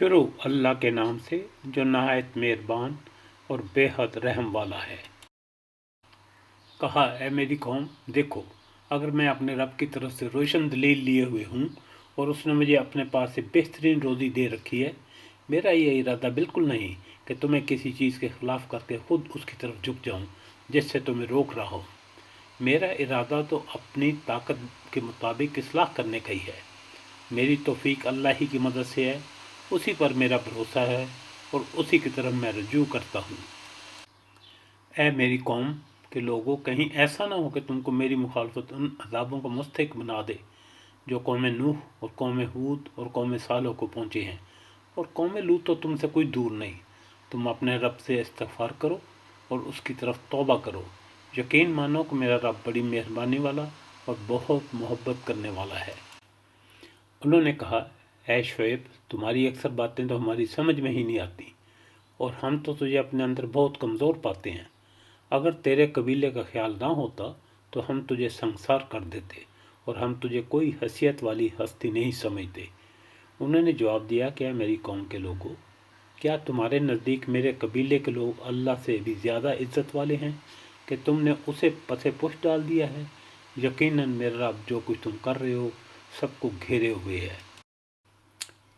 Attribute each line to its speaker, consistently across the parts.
Speaker 1: شروع اللہ کے نام سے جو نہایت مہربان اور بے حد رحم والا ہے۔ کہا اے میری قوم، دیکھو، اگر میں اپنے رب کی طرف سے روشن دلیل لیے ہوئے ہوں اور اس نے مجھے اپنے پاس سے بہترین روزی دے رکھی ہے، میرا یہ ارادہ بالکل نہیں کہ تمہیں کسی چیز کے خلاف کر کے خود اس کی طرف جھک جاؤں جس سے تمہیں روک رہا ہو۔ میرا ارادہ تو اپنی طاقت کے مطابق اصلاح کرنے کا ہی ہے۔ میری توفیق اللہ ہی کی مدد سے ہے، اسی پر میرا بھروسہ ہے اور اسی کی طرف میں رجوع کرتا ہوں۔ اے میری قوم کے لوگوں، کہیں ایسا نہ ہو کہ تم کو میری مخالفت ان عذابوں کا مستحق بنا دے جو قوم نوح اور قوم ہود اور قوم صالح کو پہنچے ہیں، اور قوم لوط تو تم سے کوئی دور نہیں۔ تم اپنے رب سے استغفار کرو اور اس کی طرف توبہ کرو۔ یقین مانو کہ میرا رب بڑی مہربانی والا اور بہت محبت کرنے والا ہے۔ انہوں نے کہا اے شعیب، تمہاری اکثر باتیں تو ہماری سمجھ میں ہی نہیں آتی، اور ہم تو تجھے اپنے اندر بہت کمزور پاتے ہیں۔ اگر تیرے قبیلے کا خیال نہ ہوتا تو ہم تجھے سنگسار کر دیتے، اور ہم تجھے کوئی حیثیت والی ہستی نہیں سمجھتے۔ انہوں نے جواب دیا کہ اے میری قوم کے لوگوں، کیا تمہارے نزدیک میرے قبیلے کے لوگ اللہ سے بھی زیادہ عزت والے ہیں کہ تم نے اسے پس پش ڈال دیا ہے؟ یقیناً میرا رب جو کچھ تم کر رہے ہو سب کو گھیرے ہوئے ہے۔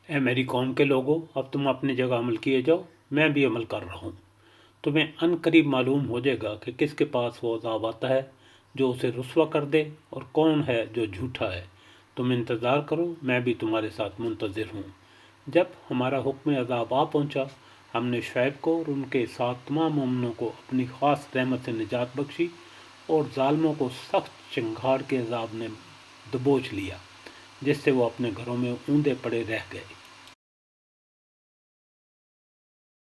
Speaker 1: اے میری قوم کے لوگوں، اب تم اپنی جگہ عمل کیے جاؤ، میں بھی عمل کر رہا ہوں۔ تمہیں ان قریب معلوم ہو جائے گا کہ کس کے پاس وہ عذاب آتا ہے جو اسے رسوا کر دے اور کون ہے جو جھوٹا ہے۔ تم انتظار کرو، میں بھی تمہارے ساتھ منتظر ہوں۔ جب ہمارا حکم عذاب آ پہنچا، ہم نے شعیب کو اور ان کے ساتھ تمام مومنوں کو اپنی خاص رحمت سے نجات بخشی، اور ظالموں کو سخت چنگھاڑ کے عذاب نے دبوچ لیا جس سے وہ اپنے گھروں میں اوندے پڑے رہ گئے۔